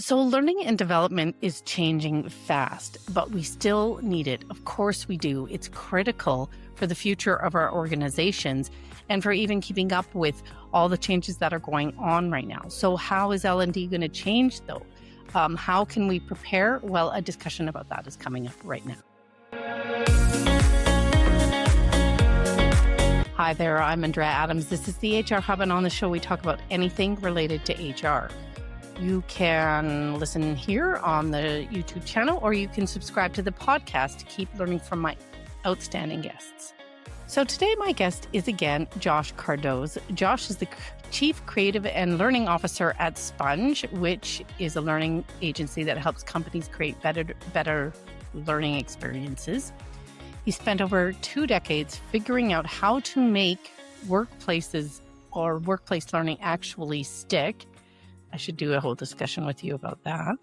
So learning and development is changing fast, but we still need it. Of course we do. It's critical for the future of our organizations and for even keeping up with all the changes that are going on right now. So how is L&D going to change though? How can we prepare? Well, a discussion about that is coming up right now. Hi there, I'm Andrea Adams. This is the HR Hub, and on the show we talk about anything related to HR. You can listen here on the YouTube channel, or you can subscribe to the podcast to keep learning from my outstanding guests. So today my guest is again Josh Cardoz. Josh is the Chief Creative and Learning Officer at Sponge, which is a learning agency that helps companies create better learning experiences. He spent over 2 decades figuring out how to make workplaces or workplace learning actually stick. I should do a whole discussion with you about that.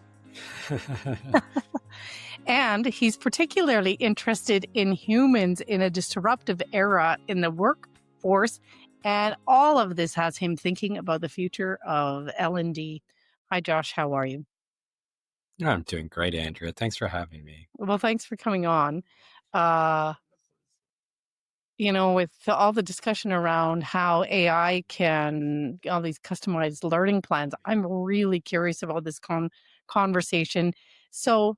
And he's particularly interested in humans in a disruptive era in the workforce. And all of this has him thinking about the future of L&D. Hi, Josh. How are you? I'm doing great, Andrea. Thanks for having me. Well, thanks for coming on. With all the discussion around how AI can, all these customized learning plans, I'm really curious about this conversation. So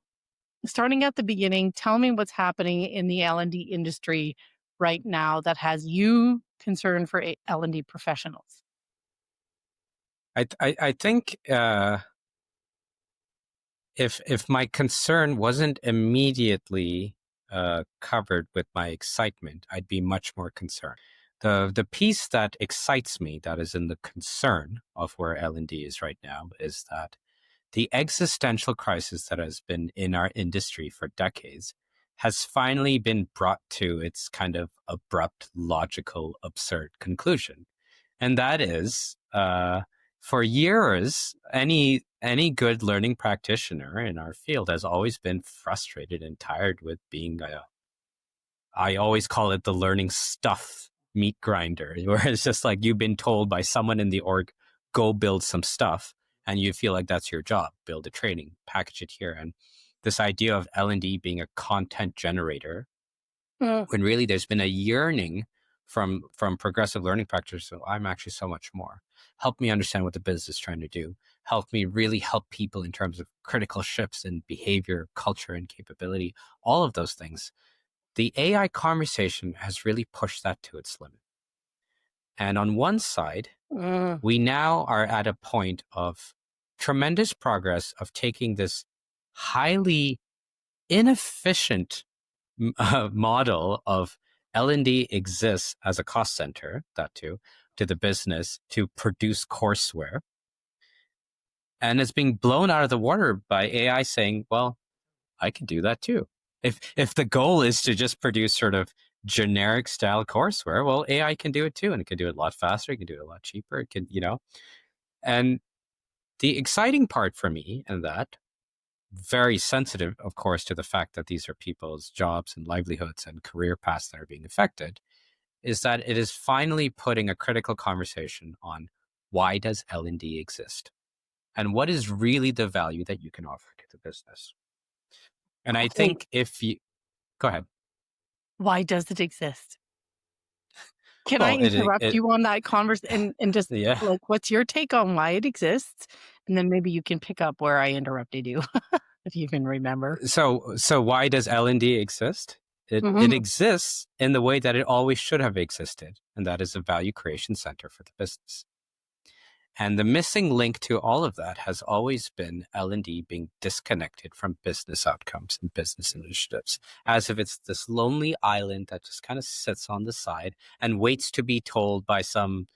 starting at the beginning, tell me what's happening in the L&D industry right now that has you concerned for L&D professionals. I think if my concern wasn't immediately covered with my excitement, I'd be much more concerned. The piece that excites me, that is in the concern of where L&D is right now, is that the existential crisis that has been in our industry for decades has finally been brought to its kind of abrupt, logical, absurd conclusion. And that is, for years, any good learning practitioner in our field has always been frustrated and tired with being I always call it the learning stuff meat grinder, where it's just like you've been told by someone in the org, go build some stuff, and you feel like that's your job, build a training, package it here. And this idea of L&D being a content generator, when really there's been a yearning from progressive learning practitioners, so I'm actually so much more. Help me understand what the business is trying to do. Help me really help people in terms of critical shifts in behavior, culture, and capability, all of those things. The AI conversation has really pushed that to its limit. And on one side, we now are at a point of tremendous progress of taking this highly inefficient model of L&D exists as a cost center, that too, to the business to produce courseware. And it's being blown out of the water by AI saying, well, I can do that too. If the goal is to just produce sort of generic style courseware, well, AI can do it too. And it can do it a lot faster. It can do it a lot cheaper. It can, and the exciting part for me, and that very sensitive, of course, to the fact that these are people's jobs and livelihoods and career paths that are being affected, is that it is finally putting a critical conversation on why does L&D exist? And what is really the value that you can offer to the business? And I think go ahead. Why does it exist? Can I interrupt you on that conversation and just like, what's your take on why it exists? And then maybe you can pick up where I interrupted you, if you can remember. So why does L&D exist? It exists in the way that it always should have existed, and that is a value creation center for the business. And the missing link to all of that has always been L&D being disconnected from business outcomes and business initiatives, as if it's this lonely island that just kind of sits on the side and waits to be told by some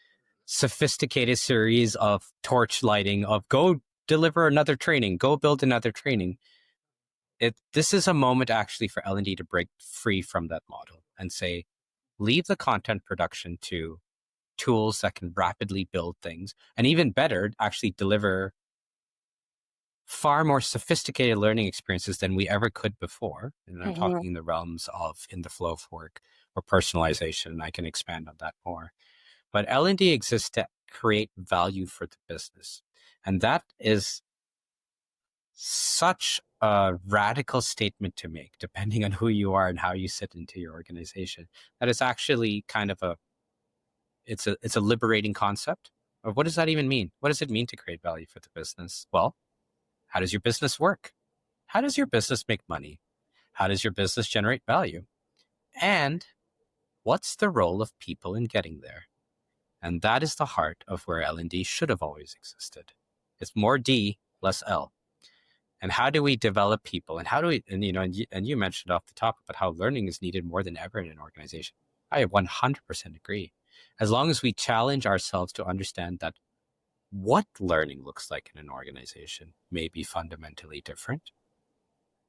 sophisticated series of torch lighting of go deliver another training, go build another training. This is a moment actually for L&D to break free from that model and say, leave the content production to tools that can rapidly build things, and even better, actually deliver far more sophisticated learning experiences than we ever could before. And I'm talking in the realms of in the flow of work or personalization, and I can expand on that more. But L&D exists to create value for the business. And that is such a radical statement to make, depending on who you are and how you sit into your organization, that it's actually kind of it's a liberating concept of what does that even mean? What does it mean to create value for the business? Well, how does your business work? How does your business make money? How does your business generate value? And what's the role of people in getting there? And that is the heart of where L&D should have always existed. It's more D, less L. And how do we develop people? And how do we, and you mentioned off the top about how learning is needed more than ever in an organization. I 100% agree. As long as we challenge ourselves to understand that what learning looks like in an organization may be fundamentally different,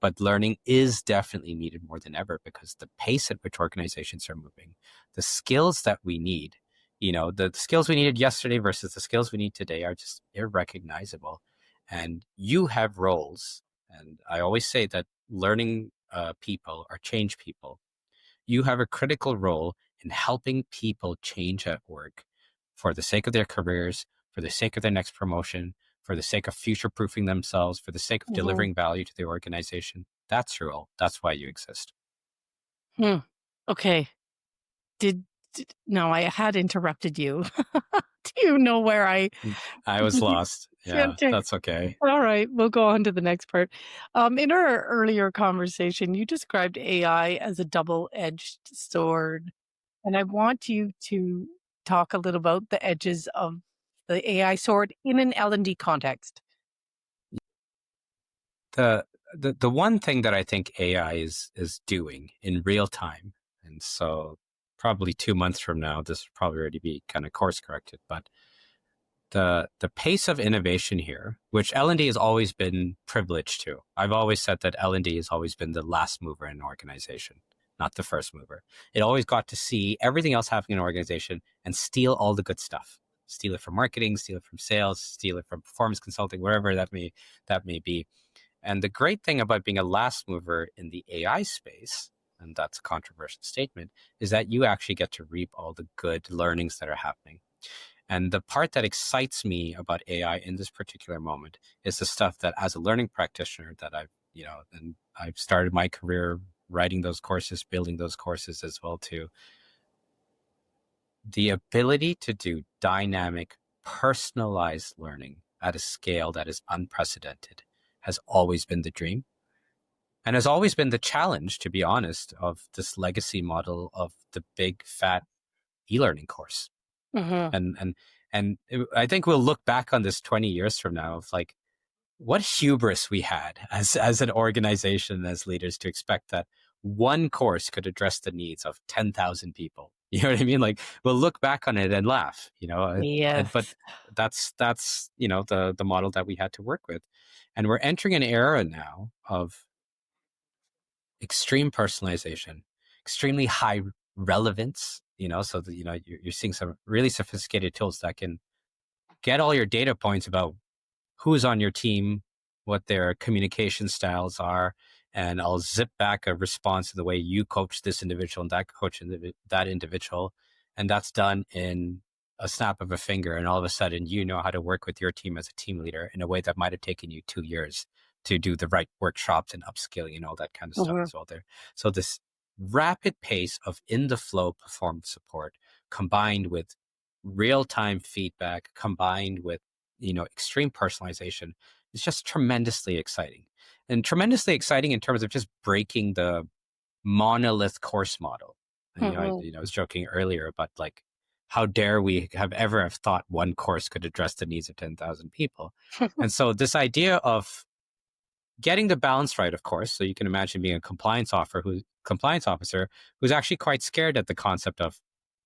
but learning is definitely needed more than ever because the pace at which organizations are moving, the skills that we need, the skills we needed yesterday versus the skills we need today are just irrecognizable. And you have roles. And I always say that learning people or change people, you have a critical role in helping people change at work for the sake of their careers, for the sake of their next promotion, for the sake of future-proofing themselves, for the sake of delivering value to the organization. That's your role. That's why you exist. Okay. No, I had interrupted you. Do you know where I was lost. Yeah, okay. That's okay. All right, we'll go on to the next part. In our earlier conversation, you described AI as a double-edged sword. And I want you to talk a little about the edges of the AI sword in an L&D context. The one thing that I think AI is doing in real time, and so probably 2 months from now, this will probably already be kind of course corrected, but the pace of innovation here, which L&D has always been privileged to. I've always said that L&D has always been the last mover in an organization, not the first mover. It always got to see everything else happening in an organization and steal all the good stuff. Steal it from marketing, steal it from sales, steal it from performance consulting, wherever that may be. And the great thing about being a last mover in the AI space, and that's a controversial statement, is that you actually get to reap all the good learnings that are happening. And the part that excites me about AI in this particular moment is the stuff that as a learning practitioner that I've started my career writing those courses, building those courses as well too. The ability to do dynamic, personalized learning at a scale that is unprecedented has always been the dream and has always been the challenge, to be honest, of this legacy model of the big, fat e-learning course. And I think we'll look back on this 20 years from now of like what hubris we had as an organization, as leaders, to expect that one course could address the needs of 10,000 people. You know what I mean? Like we'll look back on it and laugh, Yes. But that's the model that we had to work with. And we're entering an era now of extreme personalization, extremely high relevance, so that, you're seeing some really sophisticated tools that can get all your data points about who's on your team, what their communication styles are, and I'll zip back a response to the way you coach this individual and that coach that individual. And that's done in a snap of a finger. And all of a sudden, you know how to work with your team as a team leader in a way that might have taken you 2 years to do the right workshops and upskilling and all that kind of stuff as well there. So this rapid pace of in the flow performance support combined with real-time feedback, combined with, extreme personalization is just tremendously exciting. And tremendously exciting in terms of just breaking the monolith course model. And, I was joking earlier about like, how dare we have thought one course could address the needs of 10,000 people. And so this idea of getting the balance right, of course. So you can imagine being a compliance officer who's actually quite scared at the concept of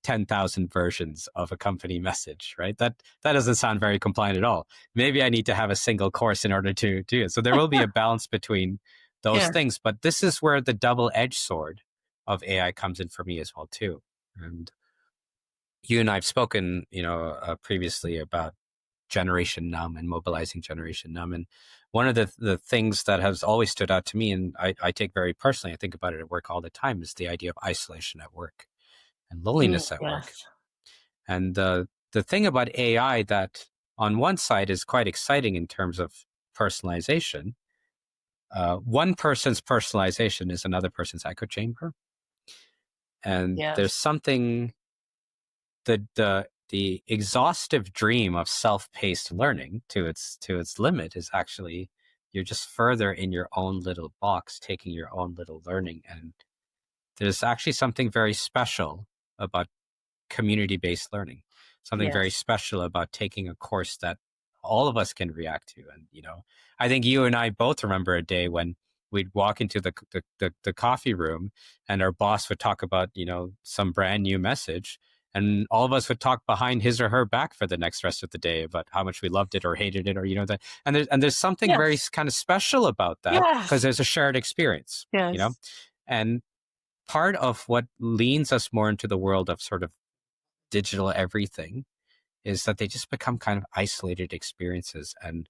10,000 versions of a company message, right? That doesn't sound very compliant at all. Maybe I need to have a single course in order to do it. So there will be a balance between those things. But this is where the double-edged sword of AI comes in for me as well too. And you and I have spoken, previously about Generation Numb and mobilizing Generation Numb. And one of the things that has always stood out to me, and I take very personally, I think about it at work all the time, is the idea of isolation at work and loneliness at work. And the thing about AI that on one side is quite exciting in terms of personalization one person's personalization is another person's echo chamber. And there's Yes. something, the exhaustive dream of self-paced learning to its limit is actually you're just further in your own little box, taking your own little learning. And there's actually something very special about community-based learning, something very Yes. special about taking a course that all of us can react to. And, I think you and I both remember a day when we'd walk into the coffee room and our boss would talk about, some brand new message. And all of us would talk behind his or her back for the next rest of the day about how much we loved it or hated it, or, that. And there's something very Yes. kind of special about that because Yes. there's a shared experience, Yes. and part of what leans us more into the world of sort of digital everything is that they just become kind of isolated experiences. And,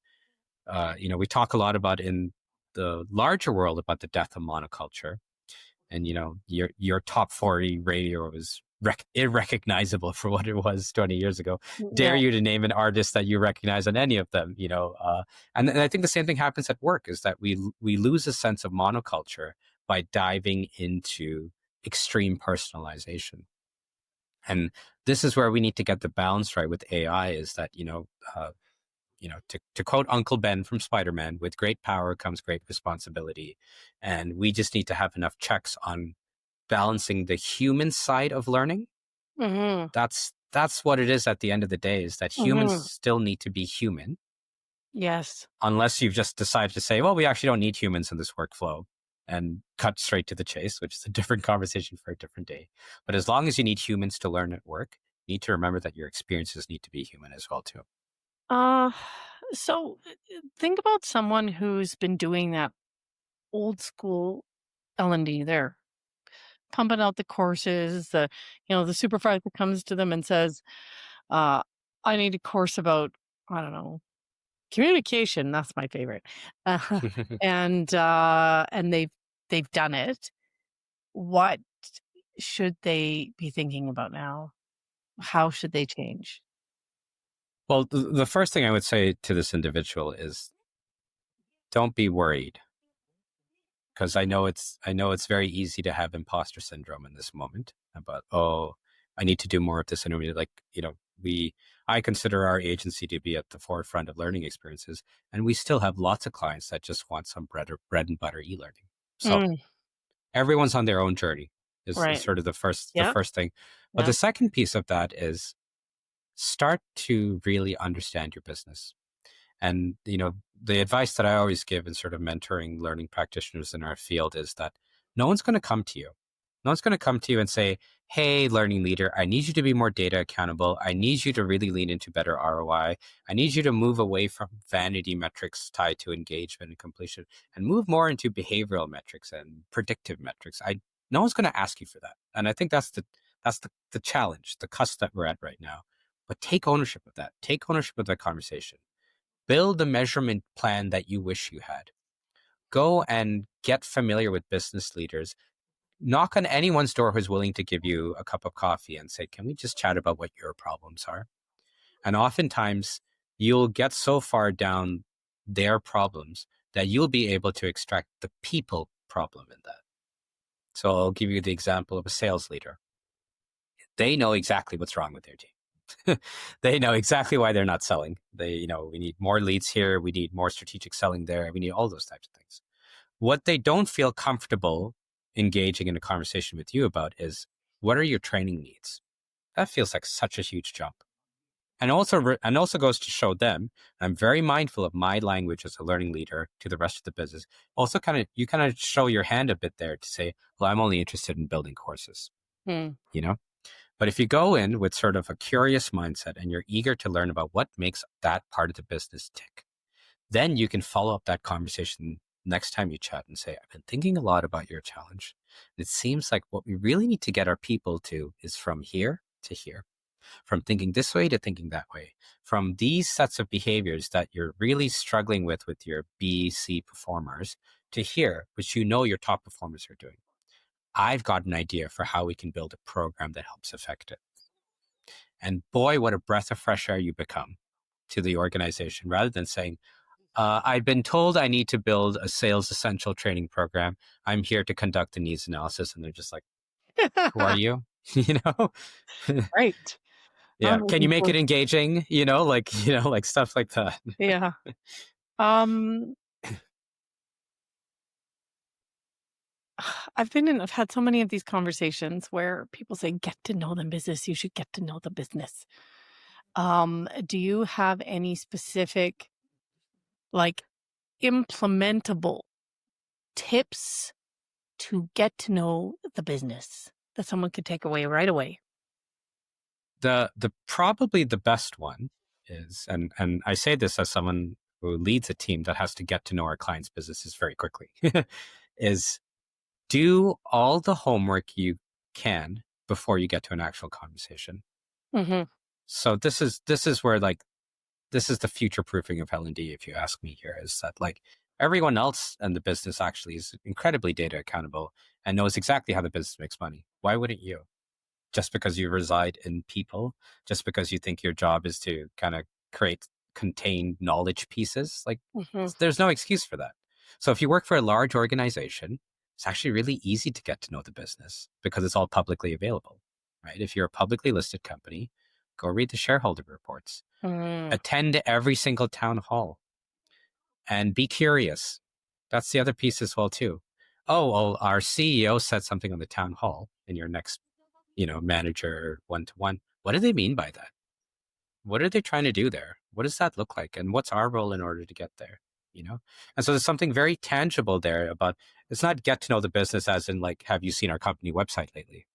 we talk a lot about in the larger world about the death of monoculture. And, your top 40 radio was irrecognizable for what it was 20 years ago. Dare Yeah. you to name an artist that you recognize on any of them, and I think the same thing happens at work, is that we lose a sense of monoculture by diving into extreme personalization. And this is where we need to get the balance right with AI, is that, to quote Uncle Ben from Spider-Man, with great power comes great responsibility. And we just need to have enough checks on balancing the human side of learning. Mm-hmm. That's what it is at the end of the day, is that humans Mm-hmm. still need to be human. Yes. Unless you've just decided to say, well, we actually don't need humans in this workflow, and cut straight to the chase, which is a different conversation for a different day. But as long as you need humans to learn at work, you need to remember that your experiences need to be human as well, too. Uh, so think about someone who's been doing that old school L&D. They're pumping out the courses, the supervisor comes to them and says, I need a course about, I don't know, communication. That's my favorite. Uh, and they've done it. What should they be thinking about now? How should they change? Well, the first thing I would say to this individual is, don't be worried, because I know it's very easy to have imposter syndrome in this moment about, oh, I need to do more of this. And I consider our agency to be at the forefront of learning experiences, and we still have lots of clients that just want some bread and butter e-learning. So Mm, everyone's on their own journey is right. sort of the first Yeah. thing. But Yeah. the second piece of that is start to really understand your business. And, the advice that I always give in sort of mentoring learning practitioners in our field is that no one's going to come to you. No one's going to come to you and say, hey, learning leader, I need you to be more data accountable. I need you to really lean into better ROI. I need you to move away from vanity metrics tied to engagement and completion and move more into behavioral metrics and predictive metrics. No one's going to ask you for that. And I think that's the challenge, the cusp that we're at right now. But take ownership of that. Take ownership of that conversation. Build the measurement plan that you wish you had. Go and get familiar with business leaders. Knock on anyone's door who's willing to give you a cup of coffee and say, can we just chat about what your problems are? And oftentimes you'll get so far down their problems that you'll be able to extract the people problem in that. So I'll give you the example of a sales leader. They know exactly what's wrong with their team. They know exactly why they're not selling. We need more leads here. We need more strategic selling there. We need all those types of things. What they don't feel comfortable engaging in a conversation with you about is, what are your training needs? That feels like such a huge jump. And also goes to show them, I'm very mindful of my language as a learning leader to the rest of the business. Also you kind of show your hand a bit there to say, well, I'm only interested in building courses, Hmm. But if you go in with sort of a curious mindset and you're eager to learn about what makes that part of the business tick, then you can follow up that conversation next time you chat and say, I've been thinking a lot about your challenge. And it seems like what we really need to get our people to is from here to here, from thinking this way to thinking that way, from these sets of behaviors that you're really struggling with your B, C performers to here, which your top performers are doing. I've got an idea for how we can build a program that helps affect it. And boy, what a breath of fresh air you become to the organization, rather than saying, I've been told I need to build a sales essential training program. I'm here to conduct a needs analysis. And they're just like, who are you? you know? Right. Yeah. I'm Can you looking make forward. it engaging? Like stuff like that. Yeah. Um, I've had so many of these conversations where people say, get to know the business. You should get to know the business. Do you have any specific, like, implementable tips to get to know the business that someone could take away right away? The probably the best one is, and I say this as someone who leads a team that has to get to know our clients' businesses very quickly, is do all the homework you can before you get to an actual conversation. Mm-hmm. So this is where, like, this is the future proofing of L&D, if you ask me here, is that, like, everyone else in the business actually is incredibly data accountable and knows exactly how the business makes money. Why wouldn't you? Just because you reside in people, just because you think your job is to kind of contain knowledge pieces, like, Mm-hmm. there's no excuse for that. So if you work for a large organization, it's actually really easy to get to know the business because it's all publicly available, right? If you're a publicly listed company, go read the shareholder reports, Mm. attend every single town hall, and be curious. That's the other piece as well too. Oh, well, our CEO said something on the town hall in your next manager one-to-one. What do they mean by that? What are they trying to do there? What does that look like? And what's our role in order to get there? And so there's something very tangible there about, it's not get to know the business as in, like, have you seen our company website lately?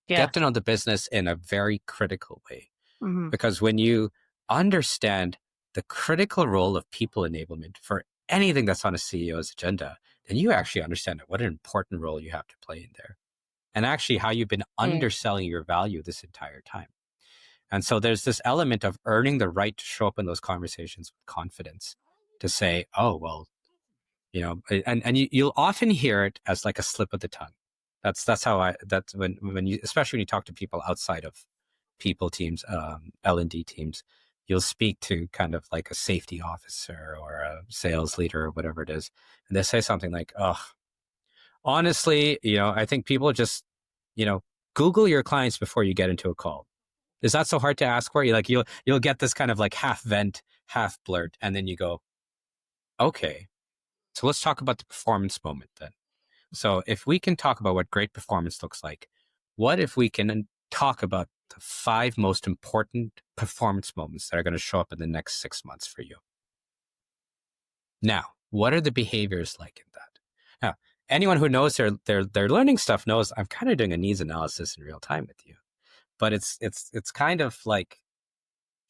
Yeah. Get to know the business in a very critical way. Mm-hmm. Because when you understand the critical role of people enablement for anything that's on a CEO's agenda, then you actually understand what an important role you have to play in there. And actually how you've been underselling your value this entire time. And so there's this element of earning the right to show up in those conversations with confidence, to say, oh, well, and you'll often hear it as like a slip of the tongue. That's when you, especially when you talk to people outside of people teams, L&D teams, you'll speak to kind of like a safety officer or a sales leader or whatever it is. And they say something like, oh, honestly, I think people just, Google your clients before you get into a call. Is that so hard to ask for? You'll get this kind of like half vent, half blurt, and then you go, okay, so let's talk about the performance moment then. So if we can talk about what great performance looks like, what if we can talk about the 5 most important performance moments that are going to show up in the next 6 months for you? Now, what are the behaviors like in that? Now, anyone who knows their learning stuff knows I'm kind of doing a needs analysis in real time with you. But it's kind of like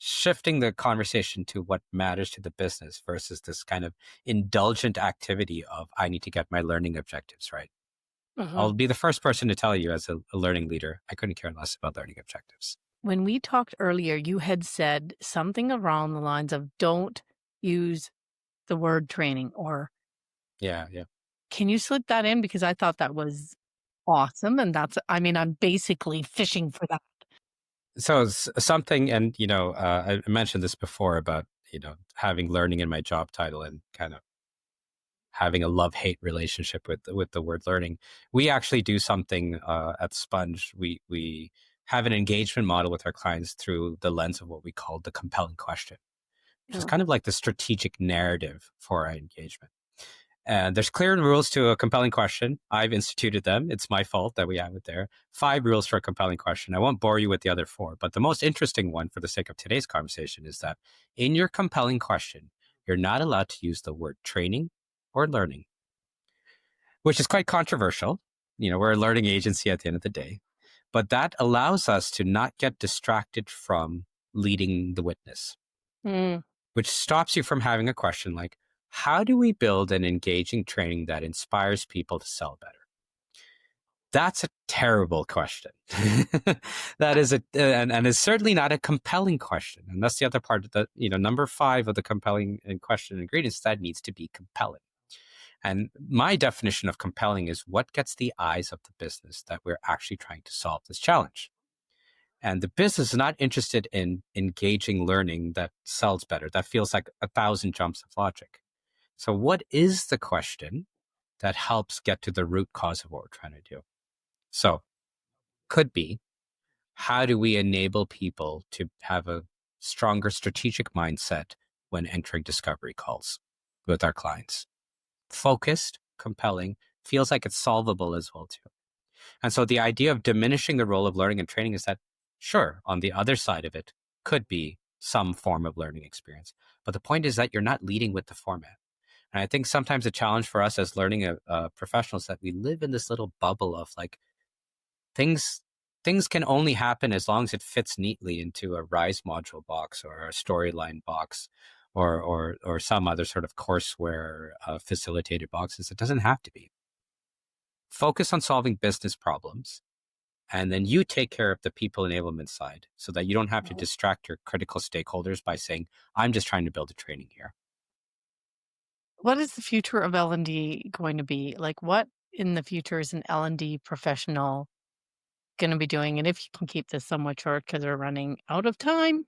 shifting the conversation to what matters to the business versus this kind of indulgent activity of, I need to get my learning objectives right. Mm-hmm. I'll be the first person to tell you, as a learning leader, I couldn't care less about learning objectives. When we talked earlier, you had said something around the lines of, don't use the word training, or Yeah. can you slip that in? Because I thought that was awesome. And I'm basically fishing for that. So something, and I mentioned this before about having learning in my job title and kind of having a love-hate relationship with the word learning. We actually do something at Sponge. We have an engagement model with our clients through the lens of what we call the compelling question, which is kind of like the strategic narrative for our engagement. And there's clear rules to a compelling question. I've instituted them. It's my fault that we have it there. 5 rules for a compelling question. I won't bore you with the other 4, but the most interesting one for the sake of today's conversation is that in your compelling question, you're not allowed to use the word training or learning, which is quite controversial. We're a learning agency at the end of the day, but that allows us to not get distracted from leading the witness, which stops you from having a question like, how do we build an engaging training that inspires people to sell better? That's a terrible question. That is and is certainly not a compelling question. And that's the other part of the, number 5 of the compelling question ingredients, that needs to be compelling. And my definition of compelling is what gets the eyes of the business that we're actually trying to solve this challenge. And the business is not interested in engaging learning that sells better, that feels like 1,000 jumps of logic. So what is the question that helps get to the root cause of what we're trying to do? So could be, how do we enable people to have a stronger strategic mindset when entering discovery calls with our clients? Focused, compelling, feels like it's solvable as well too. And so the idea of diminishing the role of learning and training is that, sure, on the other side of it could be some form of learning experience. But the point is that you're not leading with the format. And I think sometimes the challenge for us as learning professionals is that we live in this little bubble of like things can only happen as long as it fits neatly into a RISE module box or a storyline box or some other sort of courseware facilitated boxes. It doesn't have to be. Focus on solving business problems, and then you take care of the people enablement side so that you don't have to distract your critical stakeholders by saying, I'm just trying to build a training here. What is the future of L&D going to be? Like, what in the future is an L&D professional going to be doing? And if you can keep this somewhat short because we're running out of time.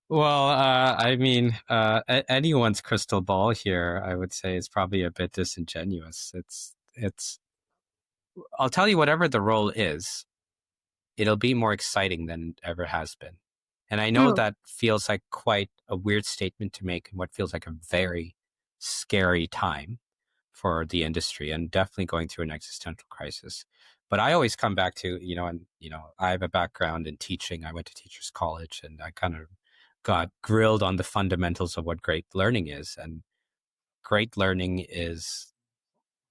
Well, I mean, anyone's crystal ball here, I would say, is probably a bit disingenuous. I'll tell you, whatever the role is, it'll be more exciting than it ever has been. And I know that feels like quite a weird statement to make in what feels like a very scary time for the industry and definitely going through an existential crisis. But I always come back to, I have a background in teaching. I went to teachers college and I kind of got grilled on the fundamentals of what great learning is. And great learning is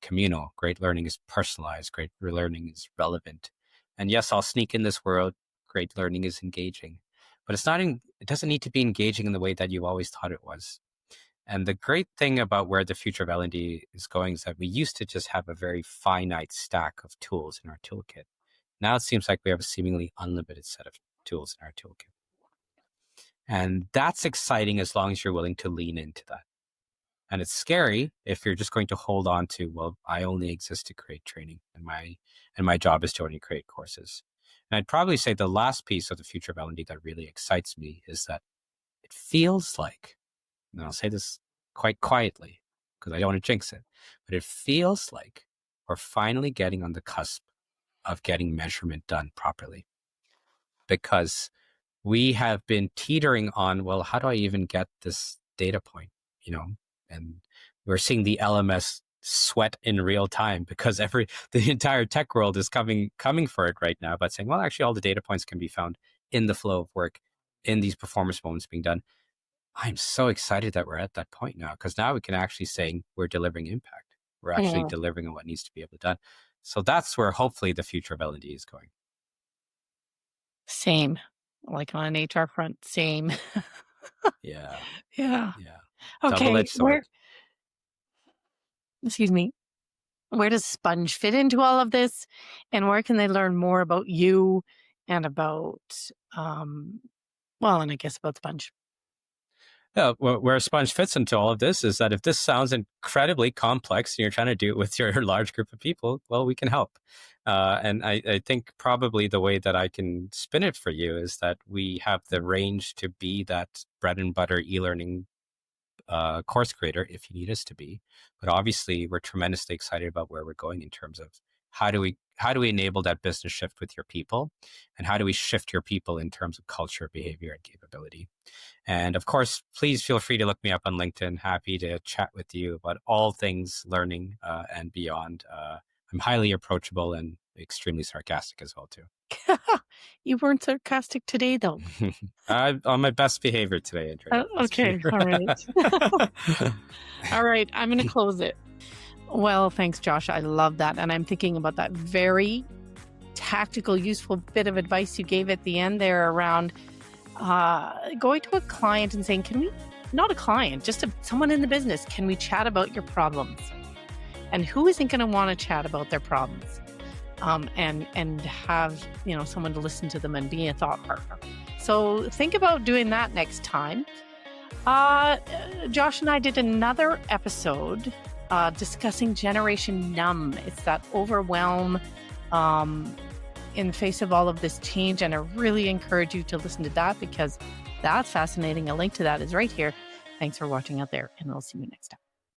communal. Great learning is personalized. Great learning is relevant. And yes, I'll sneak in this world. Great learning is engaging, but it doesn't need to be engaging in the way that you've always thought it was. And the great thing about where the future of L&D is going is that we used to just have a very finite stack of tools in our toolkit. Now it seems like we have a seemingly unlimited set of tools in our toolkit. And that's exciting as long as you're willing to lean into that. And it's scary if you're just going to hold on to, well, I only exist to create training and my job is to only create courses. And I'd probably say the last piece of the future of L&D that really excites me is that it feels like, and I'll say this quite quietly because I don't want to jinx it, but it feels like we're finally getting on the cusp of getting measurement done properly. Because we have been teetering on, well, how do I even get this data point, And we're seeing the LMS sweat in real time because the entire tech world is coming for it right now, but saying, well, actually all the data points can be found in the flow of work, in these performance moments being done. I'm so excited that we're at that point now, because now we can actually say we're delivering impact. We're actually delivering on what needs to be able to be done. So that's where hopefully the future of L&D is going. Same, like on an HR front, same. Yeah. Yeah. Okay. Double-edged sword. Excuse me. Where does Sponge fit into all of this? And where can they learn more about you and about, and I guess about Sponge? Yeah, where Sponge fits into all of this is that if this sounds incredibly complex and you're trying to do it with your large group of people, well, we can help. And I think probably the way that I can spin it for you is that we have the range to be that bread and butter e-learning course creator if you need us to be. But obviously, we're tremendously excited about where we're going in terms of how do we enable that business shift with your people, and how do we shift your people in terms of culture, behavior, and capability. And of course, please feel free to look me up on LinkedIn. Happy to chat with you about all things learning and beyond. I'm highly approachable and extremely sarcastic as well, too. You weren't sarcastic today, though. I'm on my best behavior today, Andrea. Okay. All right. All right. I'm going to close it. Well, thanks, Josh. I love that. And I'm thinking about that very tactical, useful bit of advice you gave at the end there around going to a client and saying, not a client, just someone in the business, can we chat about your problems? And who isn't going to want to chat about their problems? And have, someone to listen to them and be a thought partner. So think about doing that next time. Josh and I did another episode discussing Generation Numb. It's that overwhelm in the face of all of this change. And I really encourage you to listen to that because that's fascinating. A link to that is right here. Thanks for watching out there, and we'll see you next time.